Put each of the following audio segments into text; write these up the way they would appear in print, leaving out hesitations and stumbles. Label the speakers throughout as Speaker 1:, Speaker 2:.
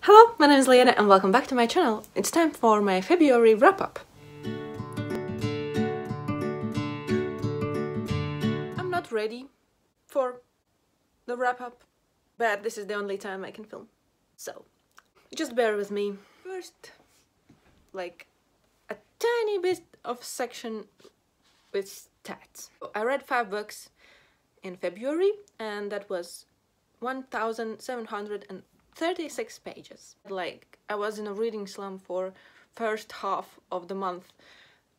Speaker 1: Hello, my name is Liene and welcome back to my channel. It's time for my February wrap-up. I'm not ready for the wrap-up, but this is the only time I can film. So, just bear with me. First, like a tiny bit of section with stats. I read 5 books in February and that was 1,736 pages. Like, I was in a reading slump for first half of the month.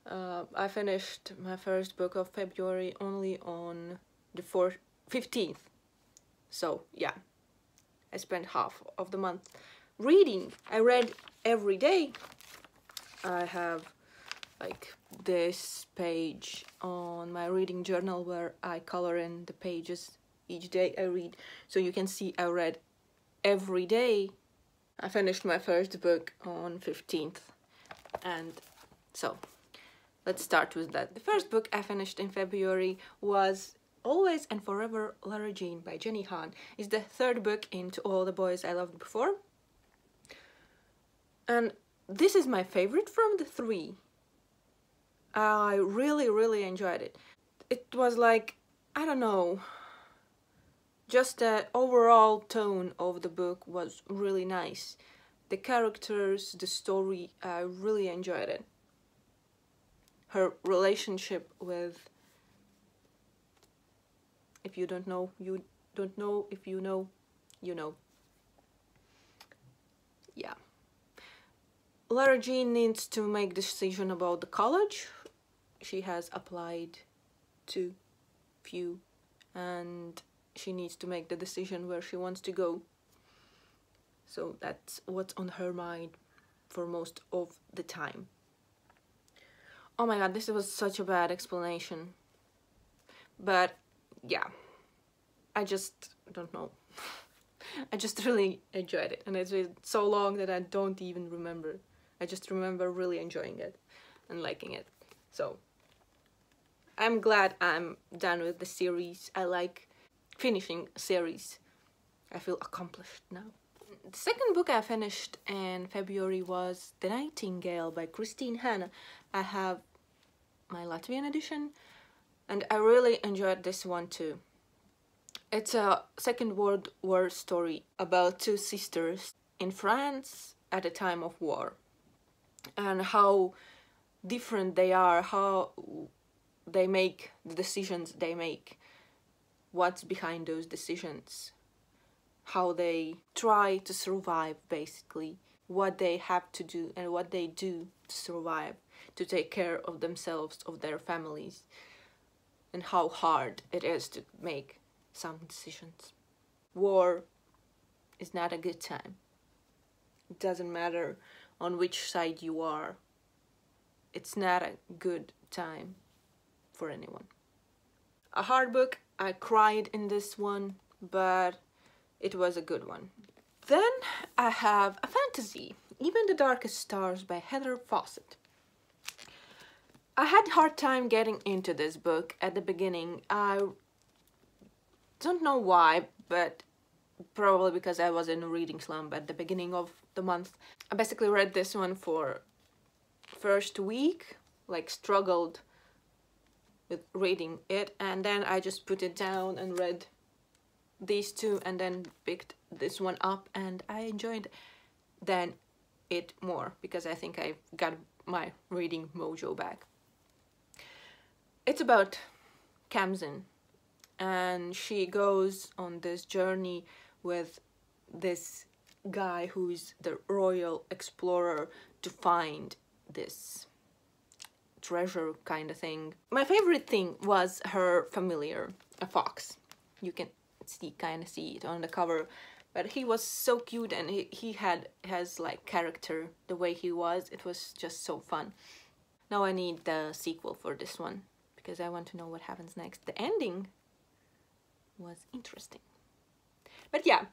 Speaker 1: I finished my first book of February only on the 15th. So yeah, I spent half of the month reading. I read every day. I have like this page on my reading journal where I color in the pages each day I read. So you can see I read every day. I finished my first book on 15th, and so let's start with that. The first book I finished in February was Always and Forever Lara Jean by Jenny Han. It's the 3rd book in To All the Boys I Loved Before, and this is my favorite from the 3. I really enjoyed it. It was like, I don't know, just the overall tone of the book was really nice. The characters, the story, I really enjoyed it. Her relationship with... If you don't know, you don't know. If you know, you know. Yeah. Lara Jean needs to make a decision about the college. She has applied to few and she needs to make the decision where she wants to go. So that's what's on her mind for most of the time. Oh my god, this was such a bad explanation. But yeah, I just don't know. I just really enjoyed it, and it's been so long that I don't even remember. I just remember really enjoying it and liking it. So I'm glad I'm done with the series. I like finishing a series. I feel accomplished now. The second book I finished in February was The Nightingale by Christine Hanna. I have my Latvian edition and I really enjoyed this one too. It's a Second World War story about 2 sisters in France at a time of war and how different they are, how they make the decisions they make, what's behind those decisions, how they try to survive, basically, what they have to do and what they do to survive, to take care of themselves, of their families, and how hard it is to make some decisions. War is not a good time. It doesn't matter on which side you are. It's not a good time for anyone. A hard book. I cried in this one, but it was a good one. Then I have a fantasy, Even the Darkest Stars by Heather Fawcett. I had a hard time getting into this book at the beginning. I don't know why, but probably because I was in a reading slump at the beginning of the month. I basically read this one for first week, like struggled with reading it, and then I just put it down and read these 2 and then picked this one up, and I enjoyed then it more because I think I got my reading mojo back. It's about Kamzin, and she goes on this journey with this guy who's the royal explorer to find this treasure kind of thing. My favorite thing was her familiar, a fox. You can kind of see it on the cover, but he was so cute and he has like character the way he was. It was just so fun. Now I need the sequel for this one because I want to know what happens next. The ending was interesting. But yeah,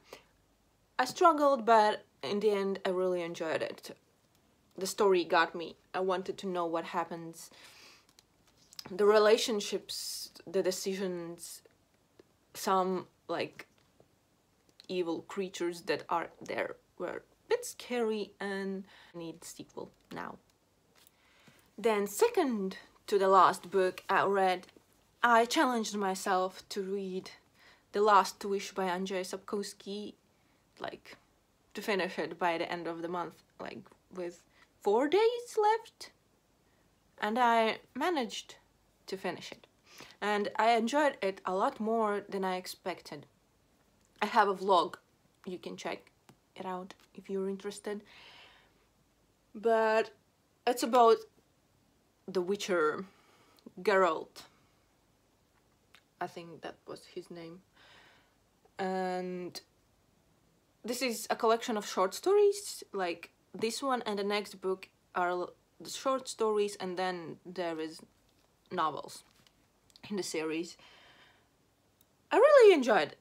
Speaker 1: I struggled, but in the end I really enjoyed it. The story got me. I wanted to know what happens. The relationships, the decisions, some like evil creatures that are there were a bit bit scary and I need the sequel now. Then second to the last book I read, I challenged myself to read The Last Wish by Andrzej Sapkowski, like to finish it by the end of the month, like with 4 days left, and I managed to finish it, and I enjoyed it a lot more than I expected. I have a vlog, you can check it out if you're interested, but it's about the Witcher, Geralt, I think that was his name, and this is a collection of short stories. Like this one and the next book are the short stories, and then there is novels in the series. I really enjoyed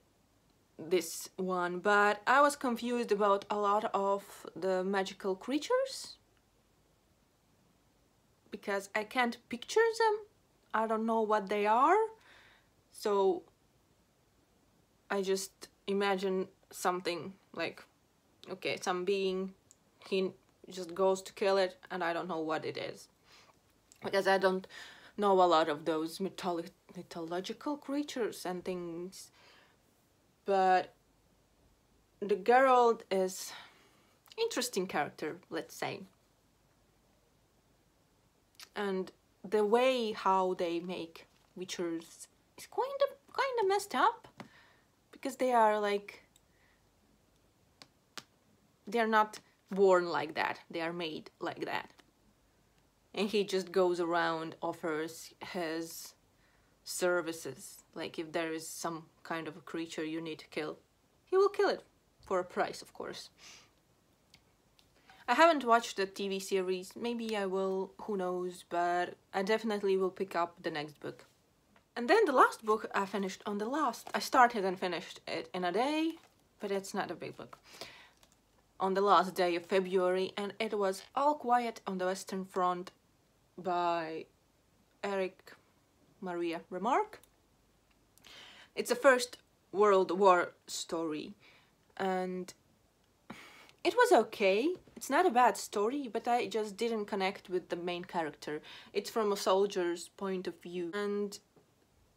Speaker 1: this one, but I was confused about a lot of the magical creatures because I can't picture them. I don't know what they are, so I just imagine something like, okay, some being, he just goes to kill it, and I don't know what it is because I don't know a lot of those mythological creatures and things. But the Geralt is interesting character, let's say, and the way how they make witchers is kind of messed up, because they are like, they're not born like that, they are made like that, and he just goes around, offers his services. Like if there is some kind of a creature you need to kill, he will kill it for a price, of course. I haven't watched the TV series, maybe I will, who knows, but I definitely will pick up the next book. And then the last book I finished on I started and finished it in a day, but it's not a big book, on the last day of February, and it was All Quiet on the Western Front by Eric Maria Remarque. It's a First World War story, and it was okay. It's not a bad story, but I just didn't connect with the main character. It's from a soldier's point of view, and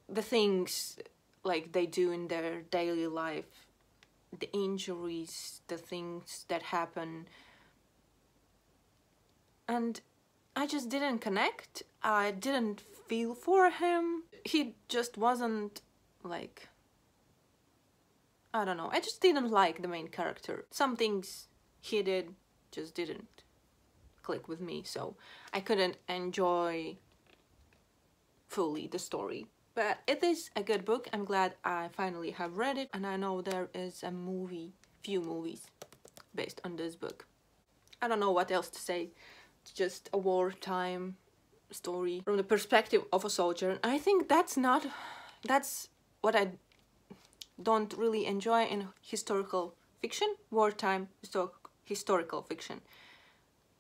Speaker 1: the things like they do in their daily life, the injuries, the things that happen, and I just didn't connect. I didn't feel for him. He just wasn't like, I don't know, I just didn't like the main character. Some things he did just didn't click with me, so I couldn't enjoy fully the story. But it is a good book. I'm glad I finally have read it, and I know there is a few movies based on this book. I don't know what else to say. It's just a wartime story from the perspective of a soldier. I think that's what I don't really enjoy in historical fiction, wartime historical fiction.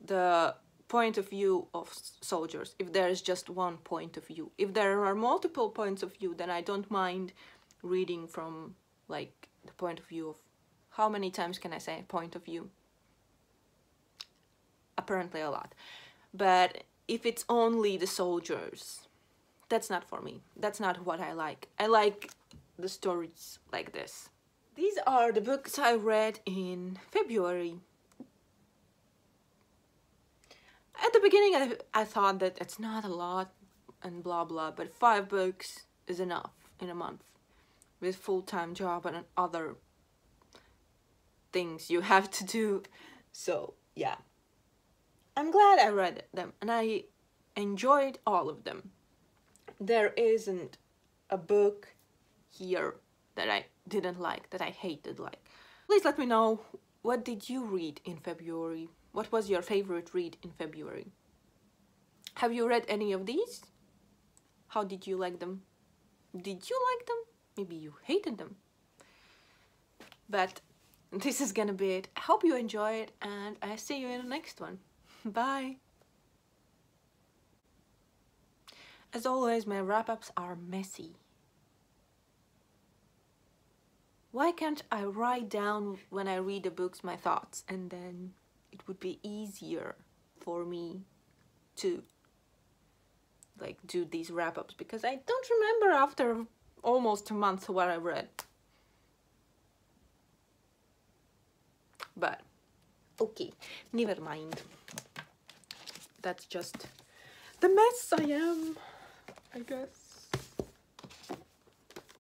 Speaker 1: The point of view of soldiers, if there is just one point of view. If there are multiple points of view, then I don't mind reading from like the point of view of, how many times can I say point of view? Apparently a lot. But if it's only the soldiers, that's not for me. That's not what I like. I like the stories like this. These are the books I read in February. At the beginning I thought that it's not a lot and blah blah, but 5 books is enough in a month with full-time job and other things you have to do. So yeah, I'm glad I read them and I enjoyed all of them. There isn't a book here that I didn't like, that I hated like. Please let me know, what did you read in February? What was your favorite read in February? Have you read any of these? How did you like them? Did you like them? Maybe you hated them. But this is gonna be it. I hope you enjoy it, and I see you in the next one. Bye! As always, my wrap-ups are messy. why can't I write down when I read the books my thoughts, and then it would be easier for me to like do these wrap-ups, because I don't remember after almost a month what I read. But okay, never mind. That's just the mess I am, I guess.